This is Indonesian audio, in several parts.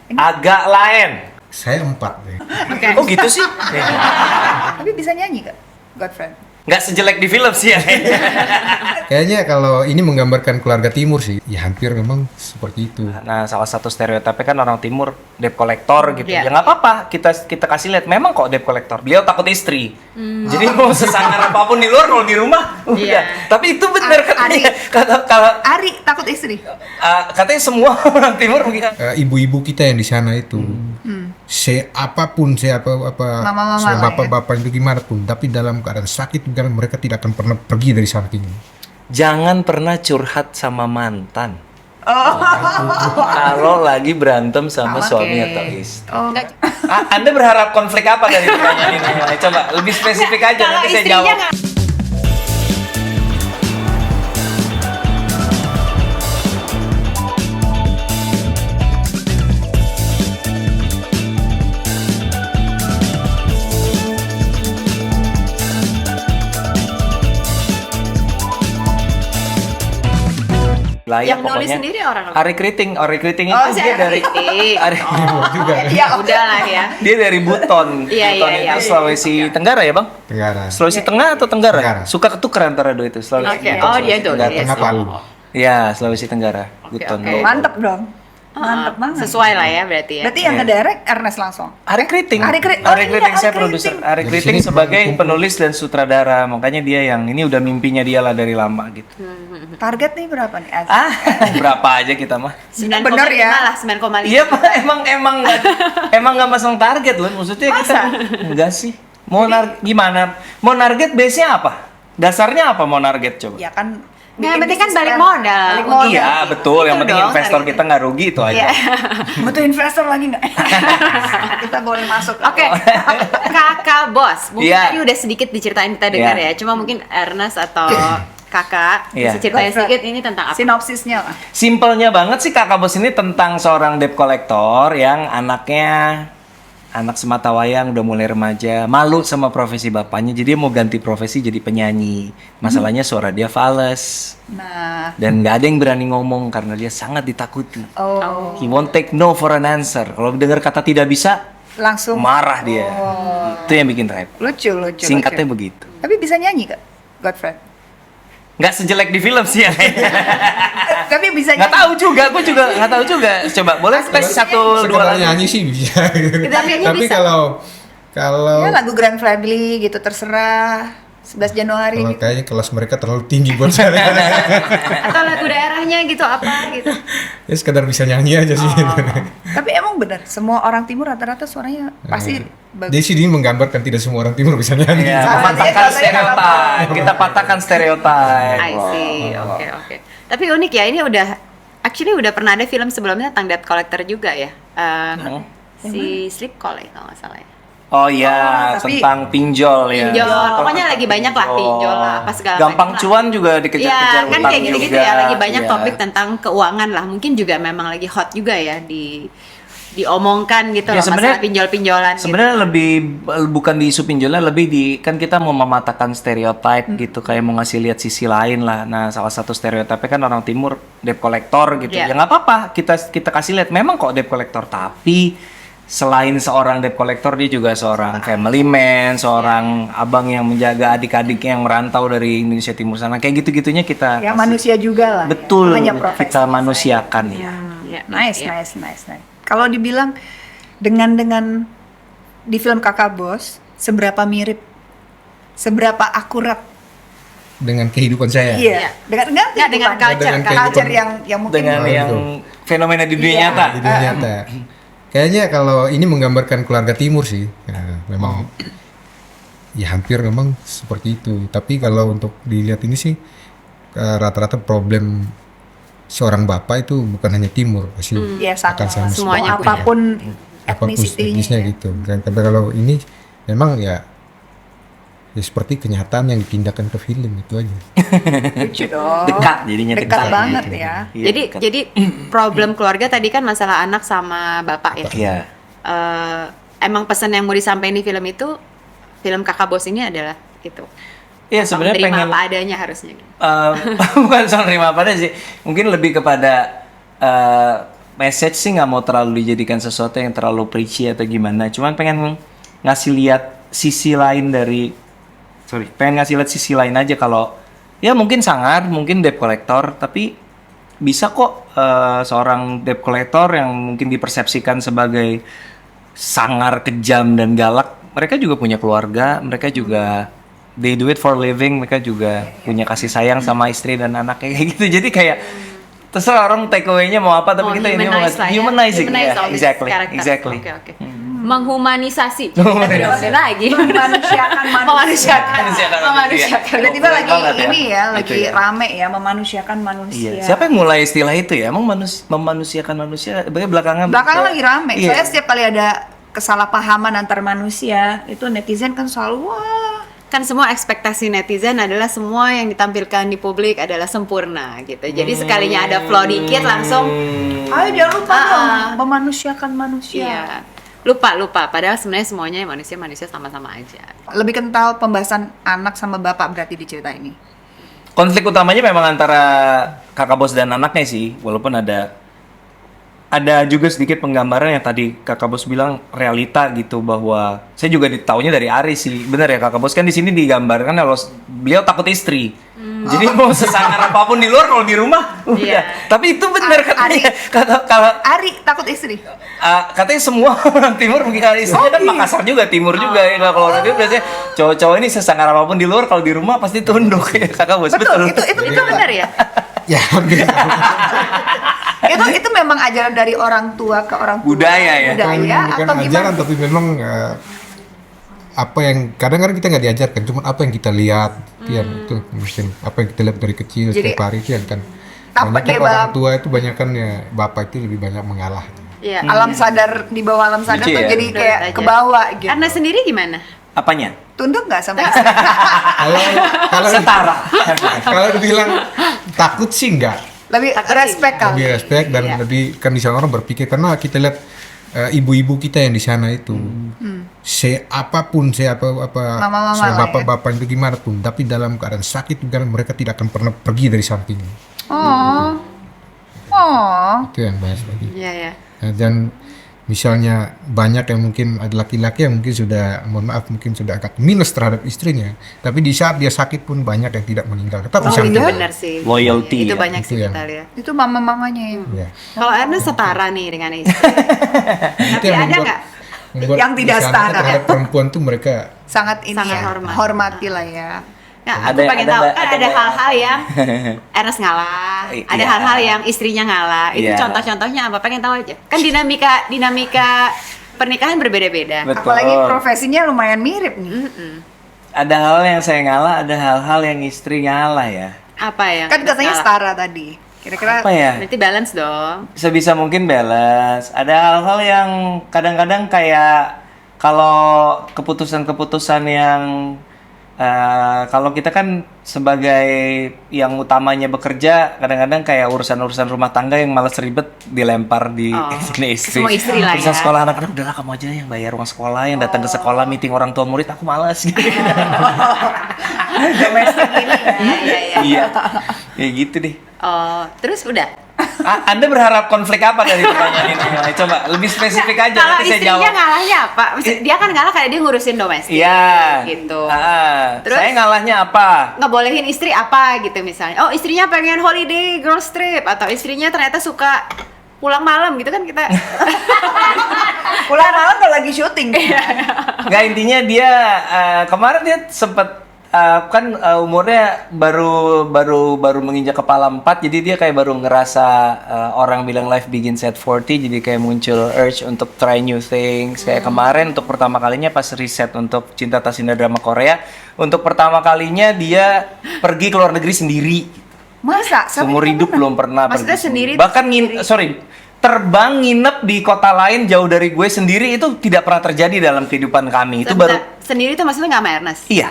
Agak lain. Saya 4 deh. Oke. Oh gitu sih? Tapi bisa nyanyi gak? Godfriend. Nggak sejelek di film sih ya. Kayaknya kalau ini menggambarkan keluarga timur sih, ya hampir memang seperti itu. Nah, salah satu stereotipnya kan orang timur debt collector gitu. Iya. Ya nggak apa-apa, kita kasih lihat. Memang kok debt collector. Beliau takut istri. Jadi mau sesangar apapun di luar, kalau di rumah udah. Iya. Tapi itu benar katanya. Kalau Ari takut istri. katanya semua orang timur begitu. Ibu-ibu kita yang di sana itu, Mama-mama lah bapak-bapak itu gimana pun, tapi dalam keadaan sakit kan mereka tidak akan pernah pergi dari samping. Jangan pernah curhat sama mantan. Kalau lagi berantem sama suami atau istri. Enggak. Anda berharap konflik apa dari pertanyaan ini? Coba lebih spesifik aja Kalau nanti saya istrinya jawab. nggak- Lah, ya, Yang nulis pokoknya sendiri orang apa? Ari Kriting itu Oh, dia saya dari kritik. Ari, Juga kan? Ya Udah lah ya. dia dari Buton. Iya, Buton iya, itu iya. Sulawesi Tenggara ya, Bang? Tenggara. Sulawesi Tengah atau Tenggara? Tenggara. Suka ketuker antara dua itu. Sulawesi Oke. Buton, Oh, Sulawesi dia itu. Tenggara. Iya, Tengah sih. Palu. Ya, Sulawesi Tenggara. Buton. oke. Mantep dong. Mantep banget. Sesuai lah ya berarti ya. Berarti yang Iya. ngedirect Ernest langsung. Ari Kriting. Ari Kri- oh Ari iya, Kriting, saya Ari produser. Kriting. Ari Dari Kriting sini sebagai kumpul. penulis dan sutradara. Makanya dia yang ini udah mimpinya dia lah dari lama gitu. Target nih berapa nih? Az? Berapa aja kita mah. 9,5 Bener ya? lah, 9,5. Iya Pak, emang nggak masang target loh. Maksudnya kita enggak sih. Gimana? Mau target base-nya apa? Dasarnya apa mau target coba? Ya kan. Nah, yang bikin penting kan bisnis balik plan. modal. Balik modal. Iya betul. Yang Itu penting dong, investor targetnya. kita nggak rugi itu aja. Iya. Butuh investor lagi nggak? Kita boleh masuk. Oke, kakak bos, mungkin Iya. tadi udah sedikit diceritain kita dengar Iya. ya. Cuma mungkin Ernest atau kakak Iya. bisa ceritain sedikit ini tentang apa? Sinopsisnya lah. Simpelnya banget sih Kakak Bos ini tentang seorang debt collector yang anaknya anak sematawayang udah mulai remaja, malu sama profesi bapaknya, jadi dia mau ganti profesi jadi penyanyi. Masalahnya suara dia fales Nah. dan nggak ada yang berani ngomong karena dia sangat ditakuti. Oh. He won't take no for an answer. Kalau dengar kata tidak bisa, Langsung. marah dia. Itu yang bikin rap. Lucu. Singkatnya lucu. begitu. Tapi bisa nyanyi gak? Godfriend. Nggak sejelek di film sih ya. Tapi bisa Nggak tahu juga, gue juga nggak tahu juga. Coba boleh tes satu dua Sekedar lagu. nyanyi sih bisa. Nyanyi Tapi bisa. kalau Ya lagu Grand Family gitu terserah. 11 Januari kalau gitu. kayaknya kelas mereka terlalu tinggi buat saya. Atau lagu daerahnya gitu apa gitu. Ya sekedar bisa nyanyi aja sih. Tapi emang benar, semua orang timur rata-rata suaranya pasti Jadi bagus. sih ini menggambarkan tidak semua orang timur bisa nyanyi. Ya, Sama mematahkan dia contohnya stereotip. Kita patahkan stereotip. I see. Oke. Tapi unik ya, ini udah pernah ada film sebelumnya tentang debt collector juga ya. Si Sleep Call ya kalau nggak salah ya. Oh iya, tapi- tentang pinjol ya. Pinjol, pokoknya lagi banyak lah pinjol lah, apa segala Gampang macam lah. cuan juga dikejar-kejar Iya, kan utang kayak gitu-gitu juga. ya, lagi banyak Iya. topik tentang keuangan lah. Mungkin juga memang lagi hot juga ya diomongkan gitu Ya, loh, sebenarnya- masalah pinjol-pinjolan gitu. Sebenarnya lebih bukan di isu pinjolnya, lebih di kan kita mau mematahkan stereotip gitu, kayak mau ngasih lihat sisi lain lah. Nah, salah satu stereotipnya kan orang timur debt collector gitu. Iya. Ya nggak apa-apa, kita kasih lihat memang kok debt collector, tapi selain seorang debt collector dia juga seorang family man, seorang abang yang menjaga adik-adiknya yang merantau dari Indonesia Timur sana. Kayak gitu-gitunya kita Ya kasih. manusia juga lah. Betul, Namanya profesi. kita manusiakan ya. Ya, Nice. ya. Kalau dibilang dengan di film Kakak Bos, seberapa mirip, seberapa akurat? Dengan kehidupan saya. Iya. Dengan Nggak, dengan kehidupan. culture, Dengan culture kehidupan. yang mungkin Dengan Oh, yang gitu. fenomena di dunia Iya. nyata. Di dunia nyata. Kayaknya kalau ini menggambarkan keluarga timur sih, ya, memang ya hampir memang seperti itu. Tapi kalau untuk dilihat ini sih rata-rata problem seorang bapak itu bukan hanya timur, pasti ya sama, akan sama Semuanya mau punya. apapun apapun etnisitinya. etnisnya gitu. Dan tapi kalau ini memang ya seperti kenyataan yang dipindahkan ke film itu aja. Lucu dong. Dekat jadinya Dekat dekat. banget Gitu. ya. Iya, Jadi dekat. jadi problem keluarga tadi kan masalah anak sama bapak ya. Iya. Emang pesan yang mau disampaikan di film itu, film Kakak Bos ini adalah itu. Iya, sebenarnya Terima pengen apa adanya harusnya. bukan soal nerima apa sih, mungkin lebih kepada message sih nggak mau terlalu dijadikan sesuatu yang terlalu preachy atau gimana. Cuman pengen ngasih lihat sisi lain pengen ngasih lihat sisi lain aja kalau ya mungkin sangar, mungkin debt collector, tapi bisa kok seorang debt collector yang mungkin dipersepsikan sebagai sangar, kejam dan galak, mereka juga punya keluarga, mereka juga they do it for living, mereka juga punya kasih sayang sama istri dan anaknya kayak gitu. Jadi kayak terserah orang take away-nya mau apa, tapi kita ini mau humanizing, all these characters. exactly. Oke. Menghumanisasi. Menghumanisasi. Lagi. Memanusiakan manusia. Memanusiakan. Tiba-tiba lagi Banget ya. ini ya, lagi Gitu ya. rame ya memanusiakan Iya. manusia. Siapa yang mulai istilah itu ya? Emang memanusiakan manusia? Belakangan Lagi rame. Iya. Soalnya setiap kali ada kesalahpahaman antar manusia, itu netizen kan selalu wah. Kan semua ekspektasi netizen adalah semua yang ditampilkan di publik adalah sempurna gitu. Jadi sekalinya ada flaw dikit langsung Ayo jangan lupa Ah. dong memanusiakan manusia. iya. Lupa. Padahal sebenarnya semuanya manusia sama-sama aja. Lebih kental pembahasan anak sama bapak berarti di cerita ini. Konflik utamanya memang antara kakak bos dan anaknya sih, walaupun ada juga sedikit penggambaran yang tadi kakak bos bilang realita gitu, bahwa saya juga ditaunya dari Aris sih. Bener ya kakak bos, kan di sini digambarkan kalau beliau takut istri. Jadi mau sesangar apapun di luar, kalau di rumah udah. Iya. Tapi itu bener katanya. Kalau Ari takut istri. katanya semua orang timur mungkin istrinya kan Makassar juga, timur juga ya. Kalau orang timur biasanya cowok-cowok ini sesangar apapun di luar, kalau di rumah pasti tunduk ya kakak bos. Betul, itu Itu benar ya? Ya, hampir sama. itu memang ajaran dari orang tua ke orang tua. Budaya ya? bukan atau ajaran, gimana? tapi memang apa yang kadang-kadang kita nggak diajarkan, cuma apa yang kita lihat, ya itu mungkin apa yang kita lihat dari kecil Jadi, setiap hari itu yang kan tampaknya banyak kan orang Bang. tua itu banyak kan ya, bapak itu lebih banyak mengalah. Iya. Alam sadar, di bawah alam sadar Lucu tuh ya? jadi Nurut kayak aja. ke bawah gitu. Anda sendiri gimana? Apanya? Tunduk nggak sama istri? Kalau Setara. kalau dibilang takut sih enggak, Lebih Takut sih. respect kali. lebih respect dan Iya. lebih kan di sana orang berpikir, karena kita lihat ibu-ibu kita yang di sana itu siapapun Mama-mama lah ya. bapak-bapak itu gimana pun, tapi dalam keadaan sakit kan mereka tidak akan pernah pergi dari sampingnya. Oh. Itu yang bahas lagi. Iya ya. Dan misalnya banyak yang mungkin ada laki-laki yang mungkin sudah, mohon maaf, mungkin sudah agak minus terhadap istrinya, tapi di saat dia sakit pun banyak yang tidak meninggal, tetap di Itu samping. benar sih. Loyalty Itu ya. banyak sih Itu kita yang- lihat. Itu mama-mamanya ya. Ya. Kalau Anda setara nih dengan istri. Itu Tapi yang ada membuat- nggak? membuat Yang tidak di sana setara. terhadap perempuan tuh mereka Sangat ini Sangat ya. hormat. Hormati lah ya. Nah, Ada- aku pengen ada tahu nggak- kan ada ada nggak- hal-hal yang Ernest ngalah, ada Iya. hal-hal yang istrinya ngalah. Itu Iya. contoh-contohnya apa? Pengen tahu aja. Kan dinamika pernikahan berbeda-beda. Betul. Apalagi profesinya lumayan mirip nih. Ada hal yang saya ngalah, ada hal-hal yang istri ngalah ya. Apa yang Kan katanya ngalah? setara tadi. Kira-kira Apa ya? Berarti balance dong. Sebisa mungkin balance. Ada hal-hal yang kadang-kadang kayak kalau keputusan-keputusan yang kalau kita kan sebagai yang utamanya bekerja, kadang-kadang kayak urusan-urusan rumah tangga yang malas ribet dilempar di Oh, sini istri. semua istri lah Urusan ya. sekolah anak-anak, udahlah kamu aja yang bayar uang sekolah, yang datang ke sekolah, meeting orang tua murid, aku malas gitu. domestik ini. Iya. Iya. Ya gitu deh. Oh, terus udah. Anda berharap konflik apa dari pertanyaan ini? Nah, coba lebih spesifik aja Kalau nanti saya istrinya jawab. ngalahnya apa? Maksud, dia kan ngalah karena dia ngurusin domestik. Iya. Gitu. Terus Terus? saya ngalahnya apa? Ngebolehin istri apa gitu misalnya. Oh, istrinya pengen holiday girls trip atau istrinya ternyata suka pulang malam gitu kan kita. Pulang malam kalau lagi syuting. Nggak, intinya dia kemarin dia sempat kan umurnya baru menginjak kepala 4, jadi dia kayak baru ngerasa orang bilang life begins at 40, jadi kayak muncul urge untuk try new things. Kayak kemarin untuk pertama kalinya pas riset untuk Cinta Tasinda drama Korea, untuk pertama kalinya dia pergi ke luar negeri sendiri. Masa? Sampai Seumur hidup kemana? belum pernah Maksudnya pergi sendiri tuh Bahkan terbang nginep di kota lain jauh dari gue sendiri, itu tidak pernah terjadi dalam kehidupan kami. Itu baru Sendiri tuh maksudnya nggak sama Ernest? iya.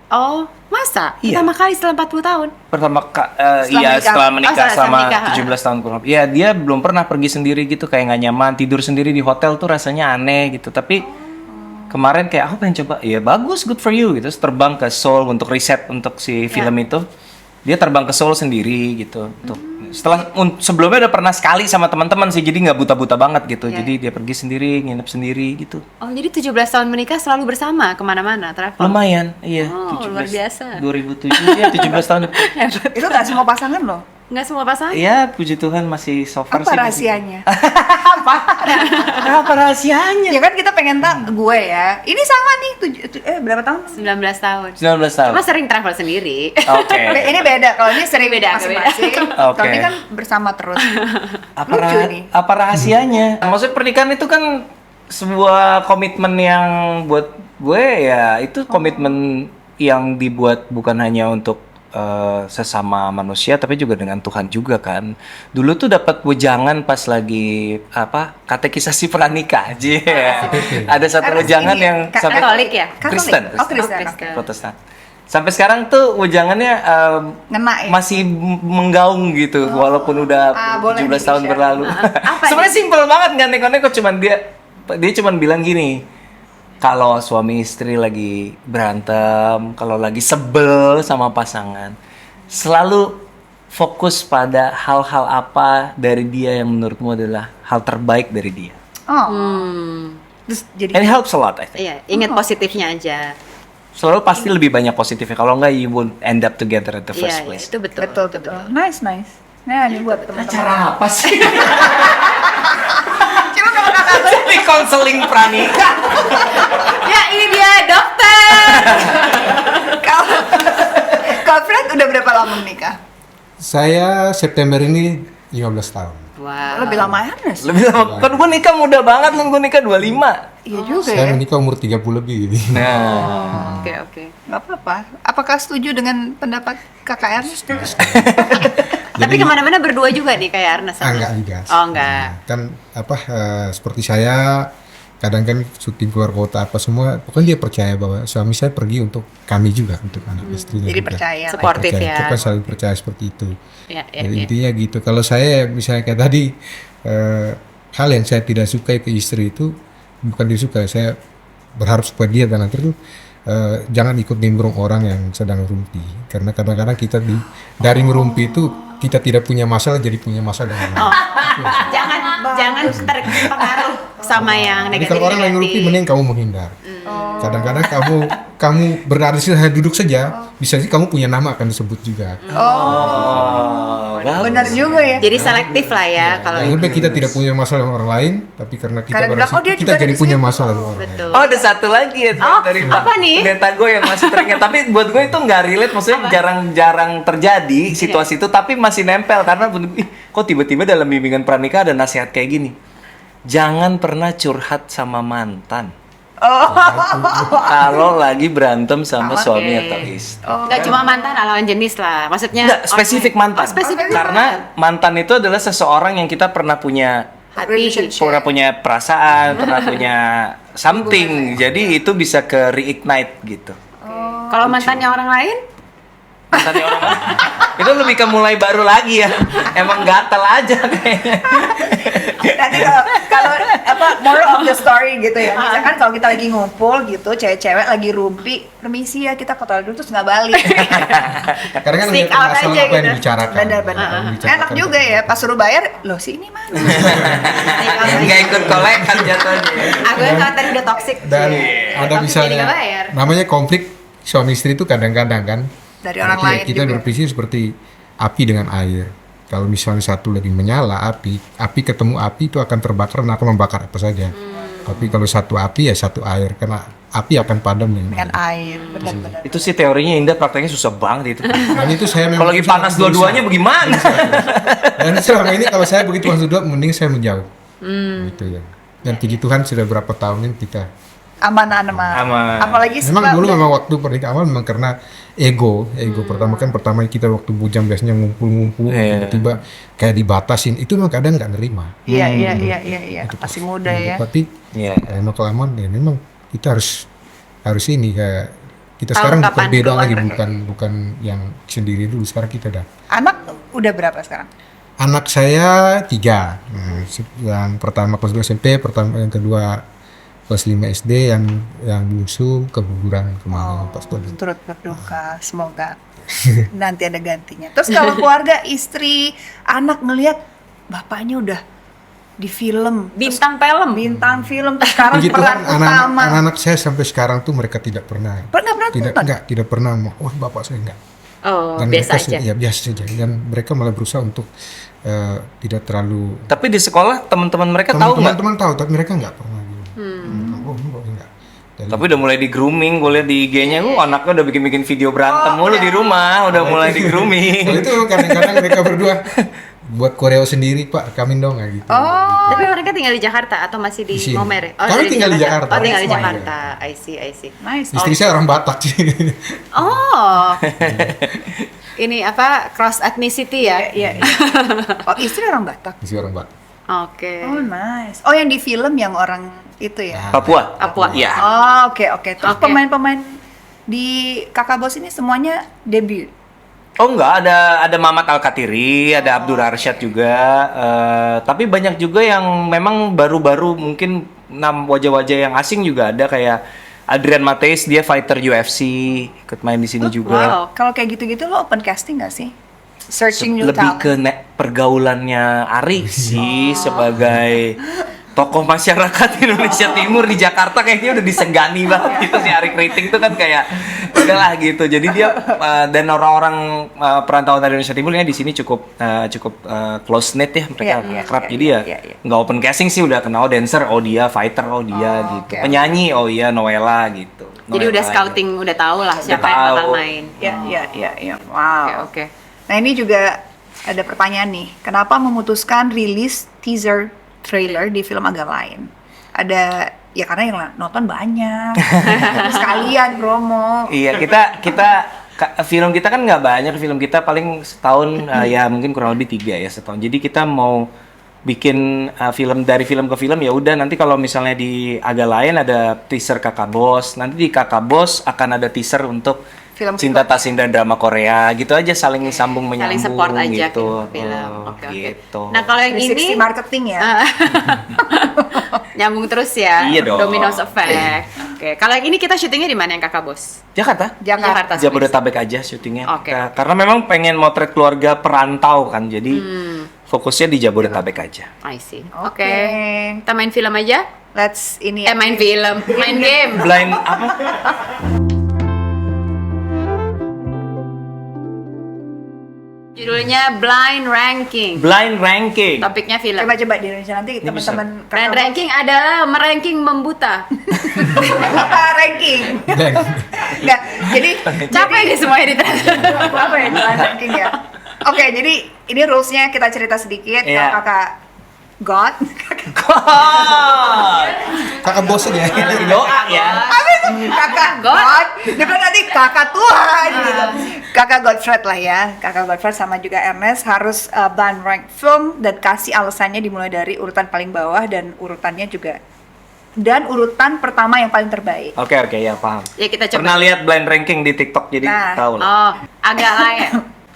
Oh, masa? Iya. Pertama kali setelah 40 tahun? Setelah menikah setelah selama menikah. 17 tahun kurang lebih. Iya, dia belum pernah pergi sendiri gitu, kayak nggak nyaman, tidur sendiri di hotel tuh rasanya aneh gitu. Tapi kemarin kayak aku pengen coba, ya bagus, good for you gitu. Terus terbang ke Seoul untuk riset untuk si film itu. Dia terbang ke Seoul sendiri gitu. Sebelumnya udah pernah sekali sama teman-teman sih, jadi nggak buta-buta banget gitu. Iya, Jadi dia pergi sendiri, nginep sendiri gitu. Oh, jadi 17 tahun menikah selalu bersama kemana-mana travel. Lumayan, iya. Oh, luar biasa. 2007 ya, 17 tahun. Itu nggak semua pasangan loh. Nggak semua pasangan? Iya, puji Tuhan masih so far Apa sih. rahasianya? Apa rahasianya? Ya kan kita pengen tahu gue ya. Ini sama nih berapa tahun? 19 tahun. 19 tahun. Cuma sering travel sendiri. Oke. Ini beda. Kalau ini sering Beda, masing-masing. beda. Kalau ini Oke. kan bersama terus. Apa, Lucu nih. apa rahasianya? Maksudnya pernikahan itu kan sebuah komitmen yang buat gue ya itu komitmen yang dibuat bukan hanya untuk sesama manusia tapi juga dengan Tuhan juga kan. Dulu tuh dapat wejangan pas lagi katekisasi pranikah aja. Ada satu Karena wejangan ini yang Katolik ya? Kristen. Oh, Kristen. Kristen. Protestan. Sampai sekarang tuh wejangannya Ngena ya? masih menggaung gitu walaupun udah boleh 17 tahun di-share. berlalu. Apa Sebenarnya simpel banget nggak neko-neko, cuman dia cuman bilang gini, kalau suami istri lagi berantem, kalau lagi sebel sama pasangan, selalu fokus pada hal-hal apa dari dia yang menurutmu adalah hal terbaik dari dia. Oh. Terus jadi And it helps a lot, I think. Iya, ingat positifnya aja. Selalu pasti lebih banyak positifnya. Kalau nggak, you won't end up together at the Iya, first iya, place. itu betul. betul. Nice. Nah, ini buat teman-teman. Cara apa sih? Cuma kalau kakak gue Jadi konseling pranikah. Ya, ini dia dokter. kalau Fred udah berapa lama menikah? Saya September ini 15 tahun. Wow. Lebih lama Ernest. Lebih lama. Kan gue nikah muda banget, kan gue nikah 25. Iya juga Saya ya. menikah umur 30 lebih. Nah, Oke. Nggak apa-apa. Apakah setuju dengan pendapat kakak Ernest? Tapi kemana-mana berdua juga nih kayak Ernest. Enggak juga. Oh, enggak. Nah, kan seperti saya kadang kan syuting keluar kota apa semua, pokoknya dia percaya bahwa suami saya pergi untuk kami juga, untuk anak istrinya Jadi juga. percaya. lah. Supportif Percaya. ya. Kita kan saling percaya seperti itu. Ya, Jadi intinya gitu. Kalau saya misalnya kayak tadi hal yang saya tidak suka ke istri itu bukan disuka, saya berharap supaya dia dan nanti itu jangan ikut nimbrung orang yang sedang ngerumpi, karena kadang-kadang kita dari ngerumpi itu kita tidak punya masalah jadi punya masalah dengan orang. Jangan terpengaruh sama yang Jadi negatif. kalau orang yang ngerumpi mending kamu menghindar. Kadang-kadang kamu berada di sini hanya duduk saja, bisa sih kamu punya nama akan disebut juga. oh, Benar juga ya. Jadi selektif lah ya kalau Yang lebih kita tidak punya masalah dengan orang lain, tapi karena kita Karena berada bilang, oh, dia kita juga ada jadi di punya situ. masalah dengan orang lain. betul. Oh, ada satu lagi ya dari apa nih? pendeta gue yang masih teringat. Tapi buat gue itu nggak relate, maksudnya jarang-jarang terjadi situasi itu, tapi masih nempel karena kok tiba-tiba dalam bimbingan pranikah ada nasihat kayak gini. Jangan pernah curhat sama mantan. Kalau lagi berantem sama suami atau istri. Nggak cuma mantan, lawan jenis lah. Maksudnya Enggak, spesifik mantan. spesifik Karena mantan itu adalah seseorang yang kita pernah punya hati. pernah punya perasaan, pernah punya something. Jadi itu bisa ke reignite gitu. Kalau mantannya orang lain? Mantannya orang lain. Itu lebih ke mulai baru lagi ya. Emang gatel aja kayaknya. Nanti kalau moral of the story gitu ya. Misalkan kalau kita lagi ngumpul gitu, cewek-cewek lagi rumpi, permisi ya kita ke toilet dulu terus nggak balik. Karena kan Sneak lihat out masalah aja apa yang gitu. dibicarakan. Benar-benar. Yang dibicarakan Enak juga ya, pas suruh bayar, loh si ini mana? Nggak ikut kolek kan jatuhnya. Aku yang kata tadi udah toxic. Dan ada Toxic misalnya jadi nggak bayar. namanya konflik suami istri itu kadang-kadang kan Dari orang kita- lain kita juga. berpikir seperti api dengan air. Kalau misalnya satu lagi menyala api ketemu api itu akan terbakar dan akan membakar apa saja. Tapi kalau satu api ya satu air, karena api akan padam Dengan dengan air, air. benar-benar. Itu sih teorinya Indah, prakteknya susah banget itu. Dan itu saya memang Kalau lagi panas dua-duanya bagaimana? Dan selama ini kalau saya begitu panas dua, mending saya menjauh. Gitu ya. Dan puji Tuhan sudah berapa tahun ini kita. Aman. Aman. Apalagi Memang dulu udah- memang waktu pernikahan awal memang karena ego pertama kita waktu bujang biasanya ngumpul Iya. tiba-tiba kayak dibatasin itu memang kadang nggak nerima. Iya. Masih muda ya. Tapi Iya. emang kelamaan ya memang kita harus ini kayak kita Tahu sekarang kapan berbeda keluar. lagi bukan yang sendiri dulu, sekarang kita udah. Anak udah berapa sekarang? Anak saya 3. Yang pertama kelas 2 SMP, yang kedua kelas 5 SD yang bungsu keguguran kemarin pas tahun. Turut berduka, semoga nanti ada gantinya. Terus kalau keluarga, istri, anak ngelihat bapaknya udah di film, Bintang film. bintang film, terus sekarang Begitu peran kan utama. anak-anak saya sampai sekarang tuh mereka tidak pernah tidak pernah mau, oh bapak saya enggak. Oh, Dan biasa mereka aja. ya biasa saja, dan mereka malah berusaha untuk tidak terlalu. Tapi di sekolah teman-teman mereka tahu nggak? Teman-teman tahu, tapi mereka nggak pernah bilang. Oh enggak. Jadi, Tapi udah mulai di grooming, gue liat di IG-nya, anaknya udah bikin video berantem mulu di rumah, udah mulai di grooming. soal itu kadang-kadang mereka berdua buat koreo sendiri, Pak, rekamin dong kayak gitu. Tapi mereka tinggal di Jakarta atau masih di Di sini. Momere? Kami tinggal di Jakarta. Oh, tinggal di Semuanya. Jakarta. I see. Nice. Istri saya orang Batak sih. Oh. Ini apa? Cross ethnicity ya? Iya. Oh, istri orang Batak. Istri orang Batak. Oke. Oh, nice. Oh, yang di film yang orang itu ya. Papua? Papua. Iya. Oh, oke. Terus Oke. pemain-pemain di Kakak Bos ini semuanya debut. Oh enggak, ada Mamat Al-Katiri, ada Abdul Arsyad juga, tapi banyak juga yang memang baru-baru, mungkin wajah-wajah yang asing juga ada, kayak Adrian Mateis, dia fighter UFC, ikut main di sini juga. Wow. Kalau kayak gitu-gitu lo open casting nggak sih? Searching new Lebih talent. ke pergaulannya Ari sih sebagai tokoh masyarakat Indonesia Timur di Jakarta, kayaknya udah disegani banget gitu si Ari Kriting tuh kan, kayak udahlah gitu. Jadi dia dan orang-orang perantauan dari Indonesia Timur di sini cukup close knit ya, mereka Iya, akrab. iya, Jadi ya iya. nggak open casting sih, udah kenal dancer, oh dia fighter, oh dia gitu. oke. Penyanyi, oh iya Noella gitu. Jadi Noella udah gitu. scouting, udah tahu lah siapa yang bakal tahu. main. Iya. Wow. Oke. Nah, ini juga ada pertanyaan nih. Kenapa memutuskan rilis teaser trailer di film agak lain? Ada ya karena yang nonton banyak. Sekalian promo. Iya, film kita kan nggak banyak, film kita paling setahun ya mungkin kurang lebih 3 ya setahun. Jadi kita mau bikin film dari film ke film, ya udah nanti kalau misalnya di agak lain ada teaser Kakak Bos, nanti di Kakak Bos akan ada teaser untuk Film Cinta Tak Sinda drama Korea, gitu aja, saling sambung menyambung Saling support aja gitu. film. Oh, Oke. gitu. Nah, kalau yang 360 ini marketing ya. nyambung terus ya. Iya dong. Domino's effect. Oke. Kalau yang ini kita syutingnya di mana yang Kakak Bos? Jakarta. Jakarta. Jabodetabek aja syutingnya. Oke. Karena memang pengen motret keluarga perantau kan, jadi fokusnya di Jabodetabek aja. I see. Oke. Oke. Kita main film aja? Let's ini ya. Main film, main game. Blind apa? Judulnya Blind Ranking. Blind ranking. Topiknya film. Coba di Indonesia nanti Ini teman-teman Blind ranking adalah meranking membuta. ranking. Dan Enggak. Jadi Capek deh semuanya di apa ya blind ranking ya? Oke, jadi ini rulesnya kita cerita sedikit. Iya. Kalau kakak God, kakak bos aja. Doa ya. kakak God, depan nanti kakak Tuhan gitu. Kakak Godfred lah ya, kakak Godfred sama juga Ernest harus blind rank film dan kasih alasannya dimulai dari urutan paling bawah dan urutannya juga dan urutan pertama yang paling terbaik. Oke ya paham. Ya kita coba. Pernah lihat blind ranking di TikTok jadi Nah. tahu lah. Oh, agak lain.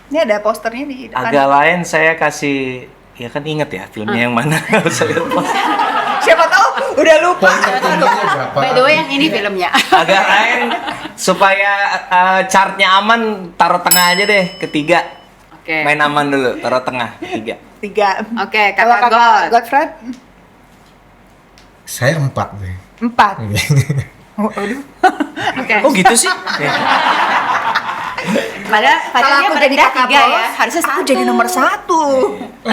Ini ada posternya di depan. Agak lain saya kasih, ya kan inget ya filmnya yang mana. Saya lihat poster. Siapa tahu udah lupa. Tingginya berapa? By the way yang ini filmnya. Agak lain supaya chartnya aman, taruh tengah aja deh, ketiga. Oke. Main aman dulu, taruh tengah, ketiga. 3. Oke, Kalau kakak God. kakak Godfred Saya 4 deh. 4. Oh, aduh. Oke. Oh gitu sih? Padahal Kalau dia aku jadi merendah kakak 3 ya. Bos, Harusnya aku 1. jadi nomor 1.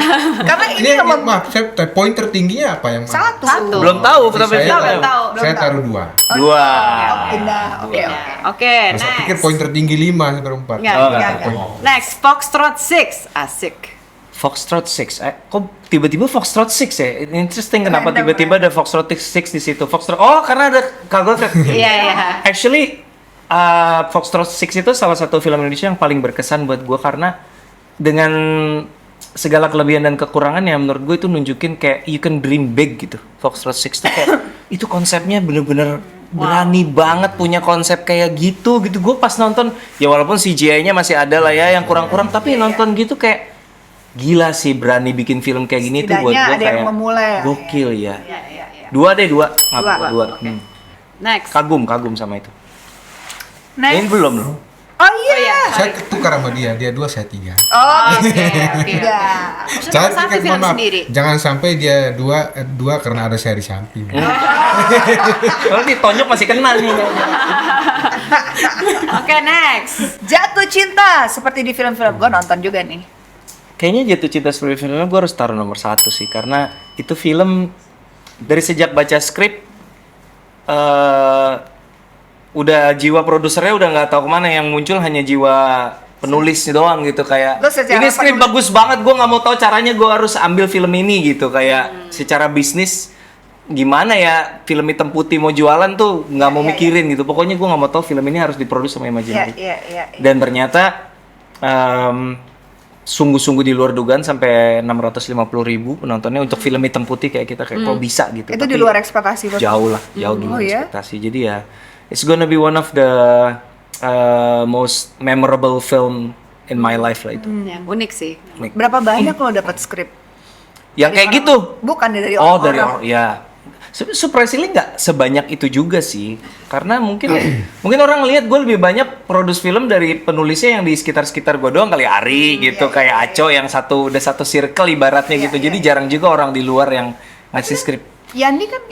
Karena ini Ini nomor maaf, saya poin tertingginya apa yang mana? 1. Belum tahu, Jadi tapi saya, belum tahu. saya taruh 2. 2. Indah. Oke. Oke, Saya pikir next. poin tertinggi 5, saya taruh 4. Enggak, Oh, enggak. enggak. Next, Foxtrot 6. Asik. Foxtrot 6. Kok tiba-tiba Foxtrot 6 ya? Interesting kenapa Random, tiba-tiba ada Foxtrot 6 di situ. Foxtrot. Oh, karena ada Kak Godfred. Iya, iya. Actually, Foxtrot 6 itu salah satu film Indonesia yang paling berkesan buat gue karena dengan segala kelebihan dan kekurangannya, menurut gue itu nunjukin kayak you can dream big gitu. Foxtrot 6 tuh kayak itu konsepnya bener-bener berani banget punya konsep kayak gitu. Gue pas nonton, ya walaupun CGI-nya masih ada lah ya yang kurang-kurang, tapi nonton gitu kayak gila sih, berani bikin film kayak gini tuh buat Setidaknya gue ada yang kayak memulai. gokil ya. Iya. Dua deh, dua. Nggak Dua. apa-apa, dua. Oke. Next. Kagum sama itu. Ini Next. belum loh. Oh iya. Saya ketukar sama dia 2 saya 3. Oh, Oke, oke. iya. Maksudnya satu Mohon film maaf, sendiri. jangan sampai dia dua karena ada saya di samping. Kalau ditonjok masih kena nih. Oke, next. Jatuh cinta seperti di film-film gue nonton juga nih. Kayaknya Jatuh Cinta seperti filmnya gue harus taruh nomor 1 sih, karena itu film dari sejak baca skrip udah jiwa produsernya udah nggak tahu kemana, yang muncul hanya jiwa penulisnya doang gitu, kayak Lo secara ini skrip bagus banget, gue nggak mau tahu caranya gue harus ambil film ini gitu, kayak secara bisnis gimana ya, film hitam putih mau jualan tuh nggak mau mikirin gitu, pokoknya gue nggak mau tahu film ini harus diproduksi sama Imaginary. Iya. Dan ternyata sungguh-sungguh di luar dugaan, sampai 650.000 penontonnya untuk film hitam putih kayak kita, kayak kok bisa gitu. Itu Tapi di luar ekspektasi lo. jauh lah, jauh di luar Oh, ya? ekspektasi. Jadi ya it's gonna be one of the most memorable film in my life lah itu. Ya, unik sih. Berapa banyak lo dapat skrip? Yang kayak gitu. Bukan dari Oh, orang-orang. dari orang, ya. Surprisingly nggak sebanyak itu juga sih, karena mungkin orang lihat gue lebih banyak produce film dari penulisnya yang di sekitar gue doang kali, Ari gitu, kayak Aco yang udah satu circle ibaratnya gitu, jadi jarang juga orang di luar yang ngasih skrip. Yandi kan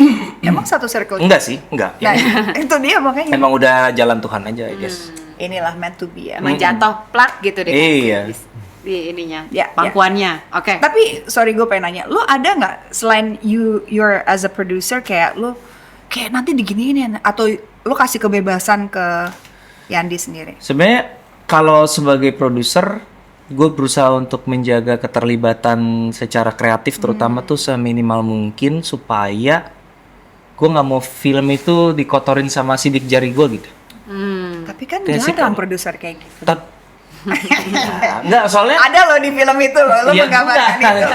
emang satu circle. Enggak sih, enggak. Nah, itu dia makanya. Emang udah jalan Tuhan aja, I guess. Inilah meant to be ya. Emang jatuh plak gitu deh. Iya. Di ininya, Ya, pangkuannya. Oke. Tapi sorry gue pengen nanya, lo ada nggak selain you're as a producer kayak lo kayak nanti diginiin ya, atau lo kasih kebebasan ke Yandi sendiri? Sebenarnya kalau sebagai produser, gue berusaha untuk menjaga keterlibatan secara kreatif, terutama tuh seminimal mungkin, supaya gue nggak mau film itu dikotorin sama sidik jari gue gitu. Tapi kan Kayak sih, jarang kalau- produser kayak gitu. Enggak, soalnya Ada lo di film itu lo iya, menggambarkan enggak. itu.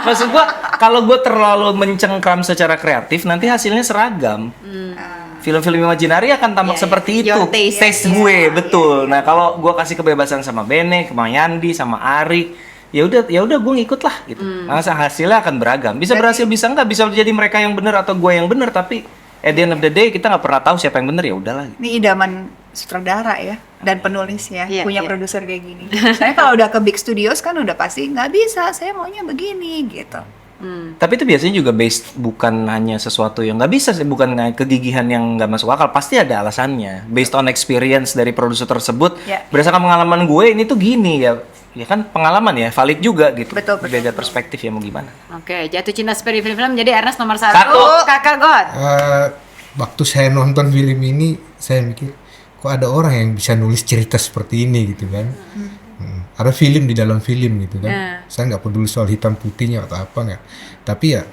Maksud gua kalau gua terlalu mencengkram secara kreatif nanti hasilnya seragam. Film-film Imaginary akan tampak Iya, seperti iya. itu. Your taste. Taste gue, betul. Nah, kalau gua kasih kebebasan sama Bene, sama Yandi, sama Ari, ya udah gue ngikut lah gitu. Masa hasilnya akan beragam. Bisa berhasil, bisa enggak, bisa jadi mereka yang benar atau gue yang benar, tapi at the end of the day kita nggak pernah tahu siapa yang benar, ya udahlah. Gitu. Ini idaman sutradara ya dan penulis ya, Iya, punya iya. produser kayak gini. Saya kalau udah ke big studios kan udah pasti nggak bisa, saya maunya begini gitu. Tapi itu biasanya juga based bukan hanya sesuatu yang nggak bisa sih, bukan kegigihan yang nggak masuk akal, pasti ada alasannya. Based on experience dari produser tersebut, Ya. berdasarkan pengalaman gue ini tuh gini ya, ya kan pengalaman ya, valid juga gitu. Betul, betul, Beda betul. perspektif ya mau gimana. Oke, Jatuh Cinta seperti film-film jadi Ernest nomor 1. Satu. Kakak God. Waktu saya nonton film ini, saya mikir kok ada orang yang bisa nulis cerita seperti ini gitu kan. Ada film di dalam film gitu kan. Saya nggak peduli soal hitam putihnya atau apa nggak. Tapi ya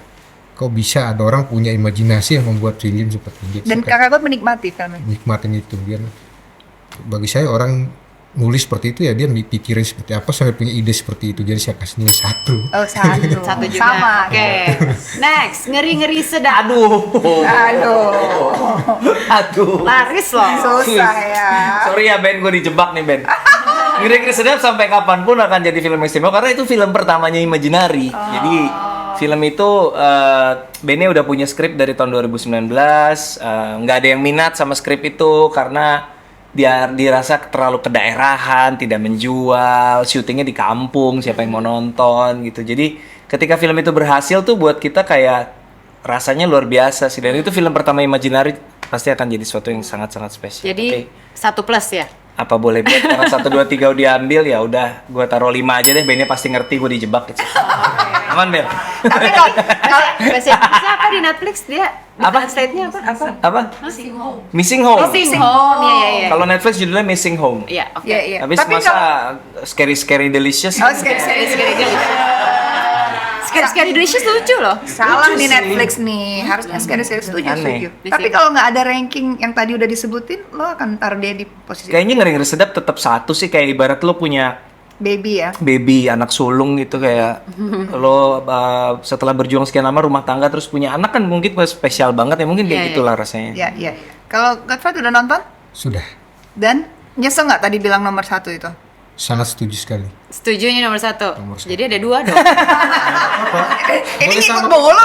kok bisa ada orang punya imajinasi yang membuat film seperti ini. Dan Saya kakak gue menikmati filmnya. nikmatin itu. Dia, bagi saya orang nulis seperti itu ya dia pikirin seperti apa sampai punya ide seperti itu. Jadi saya kasih nilai 1. Oh satu. Satu juga. Sama. Oke. Next, ngeri-ngeri sedap. Aduh. Laris loh. Susah ya. Sorry ya Ben, gue dijebak nih Ben. Ngeri-ngeri sedap sampai kapanpun akan jadi film istimewa karena itu film pertamanya Imaginary. Jadi film itu Bene udah punya skrip dari tahun 2019. Nggak ada yang minat sama skrip itu karena dia dirasa terlalu kedaerahan, tidak menjual, syutingnya di kampung, siapa yang mau nonton gitu. Jadi ketika film itu berhasil tuh buat kita kayak rasanya luar biasa sih. Dan itu film pertama Imaginary, pasti akan jadi sesuatu yang sangat-sangat spesial. Jadi Oke. 1+ ya. Apa boleh buat karena 1, 2, 3 diambil ya udah gue taruh 5 aja deh, Bennya pasti ngerti gue dijebak gitu. Aman Ben? Tapi kalau Bahasa Inggrisnya apa di Netflix dia? Apa? Translate-nya apa? Apa? Missing Home. Missing Home. Missing Home. Iya, iya. Kalau Netflix judulnya Missing Home. Iya, oke. Iya, iya. Habis Tapi masa scary delicious. Oh, scary Scary Delicious lucu loh. salah Lucu nih sih. Netflix nih, harusnya scary setuju Aneh. setuju. Tapi kalau nggak ada ranking yang tadi udah disebutin, lo akan taruh dia di posisi Kayaknya ngeri-ngeri sedap tetap 1 sih, kayak ibarat lo punya baby ya. baby anak sulung gitu, kayak lo setelah berjuang sekian lama rumah tangga terus punya anak kan mungkin spesial banget ya, mungkin kayak Iya, gitulah rasanya. Ya, ya. Kalau Godfrey udah nonton Sudah. dan nyesel nggak tadi bilang nomor 1 itu? Sangat setuju sekali. Setuju ini nomor satu. Nomor satu. Jadi ada 2 dong. Ini Boleh ikut sama- mulu.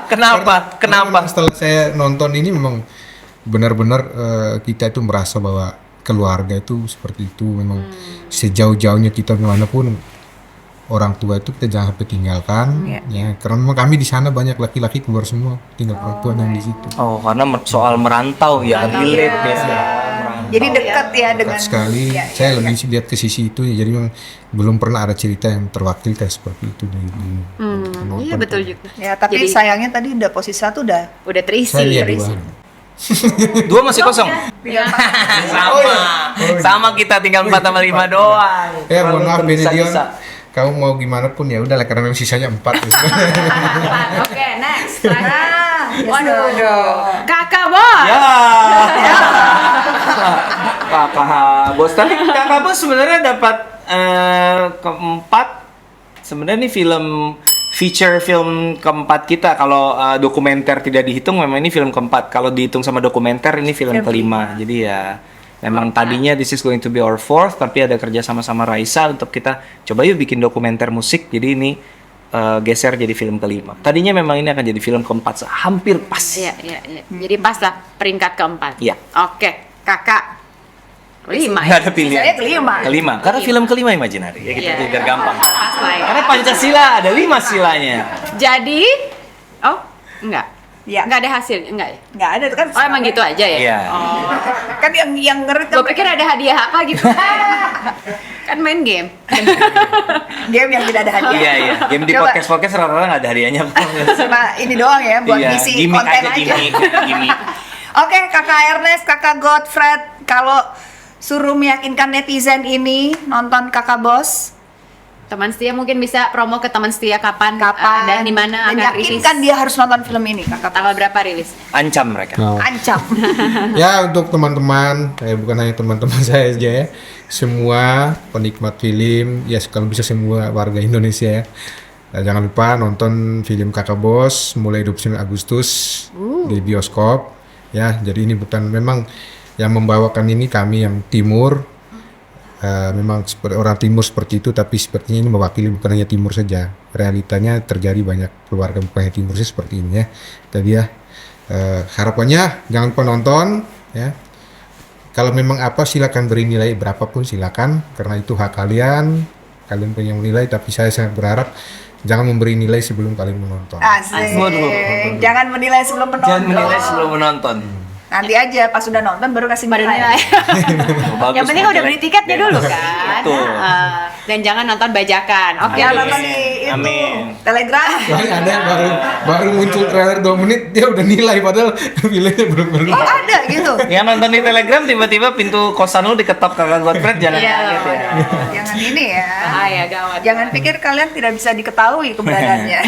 Kenapa? Setelah saya nonton ini memang benar-benar kita itu merasa bahwa keluarga itu seperti itu. Memang sejauh-jauhnya kita kemanapun orang tua itu kita jangan sampai tinggalkan. Ya, karena memang kami di sana banyak laki-laki keluar semua, tinggal perempuan yang di situ. Oh, karena soal merantau ya, relate biasa. Jadi dekat ya dengan Dekat sekali. ya, Saya lebih lihat ke sisi itu ya. Jadi memang belum pernah ada cerita yang terwakil kayak seperti itu di penonton. Iya betul juga. ya, tapi Jadi- sayangnya tadi udah posisi 1 udah Udah terisi. Saya lihat terisi. 2. 2 masih kosong. Sama kita tinggal 4 sama 5 doang. Ya mohon maaf Bisa, Benedion, bisa. kamu mau gimana pun ya udahlah karena memang sisanya 4. Oke, next. Terakhir. Waduh. Kakak Bos. Ya. Kakak bos. Tapi kakak bos sebenarnya dapat keempat. Sebenarnya ini feature film keempat kita. Kalau dokumenter tidak dihitung, memang ini film keempat. Kalau dihitung sama dokumenter, ini film kelima. Jadi ya, memang tadinya this is going to be our fourth, tapi ada kerja sama Raisa untuk kita coba yuk bikin dokumenter musik. Jadi ini geser jadi film kelima. Tadinya memang ini akan jadi film keempat, hampir pas. Iya. Jadi pas lah peringkat keempat. Iya. Oke, kakak. 5 Nggak ya. ada pilihan. Sisanya kelima. Kelima, karena film kelima Imaginary. Ya kita Iya. biar gampang. Pas lah ya. Karena Pancasila ada 5 silanya. Jadi, enggak. Ya. Enggak ada hasil, enggak ya? Nggak ada itu kan. Oh, emang gitu aja ya? Iya. Oh. Kan yang ngeri Gue pikir ada hadiah apa gitu. Kan main game. game yang tidak ada hadiah. Iya. Game di Coba. podcast rata-rata nggak ada hadiahnya. Cuma ini doang ya buat Iya, ngisi gimmick konten aja, aja. gimmick. Oke, Kakak Ernest, Kakak Godfred, kalau suruh meyakinkan netizen ini nonton Kakak Bos, Teman setia mungkin bisa promo ke teman setia kapan dan di mana dan akan rilis. yakinkan dia harus nonton film ini, Kakak Bos. Tanggal berapa rilis? Ancam mereka. Ancam. Ya untuk teman-teman, bukan hanya teman-teman saya aja ya, semua penikmat film, ya kalau bisa semua warga Indonesia ya. Nah, jangan lupa nonton film Kakak Bos mulai 29 Agustus di bioskop ya. Jadi ini bukan memang yang membawakan ini kami yang timur. Memang seperti orang timur seperti itu, tapi sepertinya ini mewakili bukan hanya timur saja. Realitanya terjadi banyak keluarga bukan hanya timur sih seperti ini ya. Jadi ya harapannya jangan lupa nonton ya. Kalau memang apa silakan beri nilai berapapun silakan, karena itu hak kalian punya menilai. Tapi saya sangat berharap jangan memberi nilai sebelum kalian menonton. Asik. Waduh. Jangan menilai sebelum menonton. Jangan menilai sebelum menonton. Nanti aja pas sudah nonton baru kasih Baru nilai. nilai. Bagus, Yang penting udah beli jelek. tiketnya dulu kan. Betul. Dan jangan nonton bajakan. Oke, Ya Amin. nonton di itu Amin. Telegram. Soalnya ada yang baru muncul trailer 2 menit dia udah nilai padahal filmnya belum Oh ada gitu. Ya nonton di Telegram tiba-tiba pintu kosan lu diketok Kakak Godfred, jangan Iya. kaget ya. Jangan ini ya. Bahaya gawat. Jangan pikir kalian tidak bisa diketahui keberadaannya.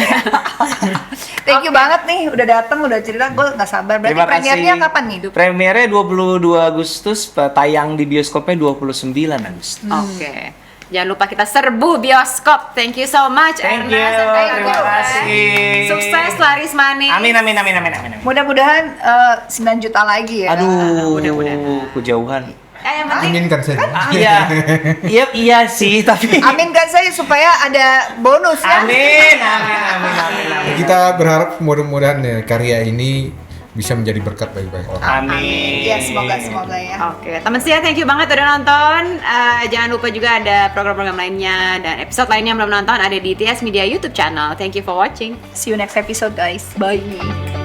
Thank you banget nih udah datang, udah cerita. Gue nggak sabar. Berarti Terima kasih. premiernya kapan nih? Premiernya 22 Agustus, tayang di bioskopnya 29 Agustus. Oke. Jangan lupa kita serbu bioskop. Thank you so much, Thank Ernest. you, and thank terima you. kasih. Sukses laris manis. Amin. Mudah-mudahan 9 juta lagi ya. Aduh, mudah-mudahan. kejauhan. Yang penting Aminkan saja. Iya sih, tapi Amin kan saya supaya ada bonus ya. Amin. Kita berharap mudah-mudahan ya, karya ini bisa menjadi berkat bagi banyak orang. Amin. Ya semoga ya. Oke, teman setia, thank you banget udah nonton. Jangan lupa juga ada program-program lainnya dan episode lainnya yang belum nonton ada di TS Media YouTube channel. Thank you for watching. See you next episode guys. Bye.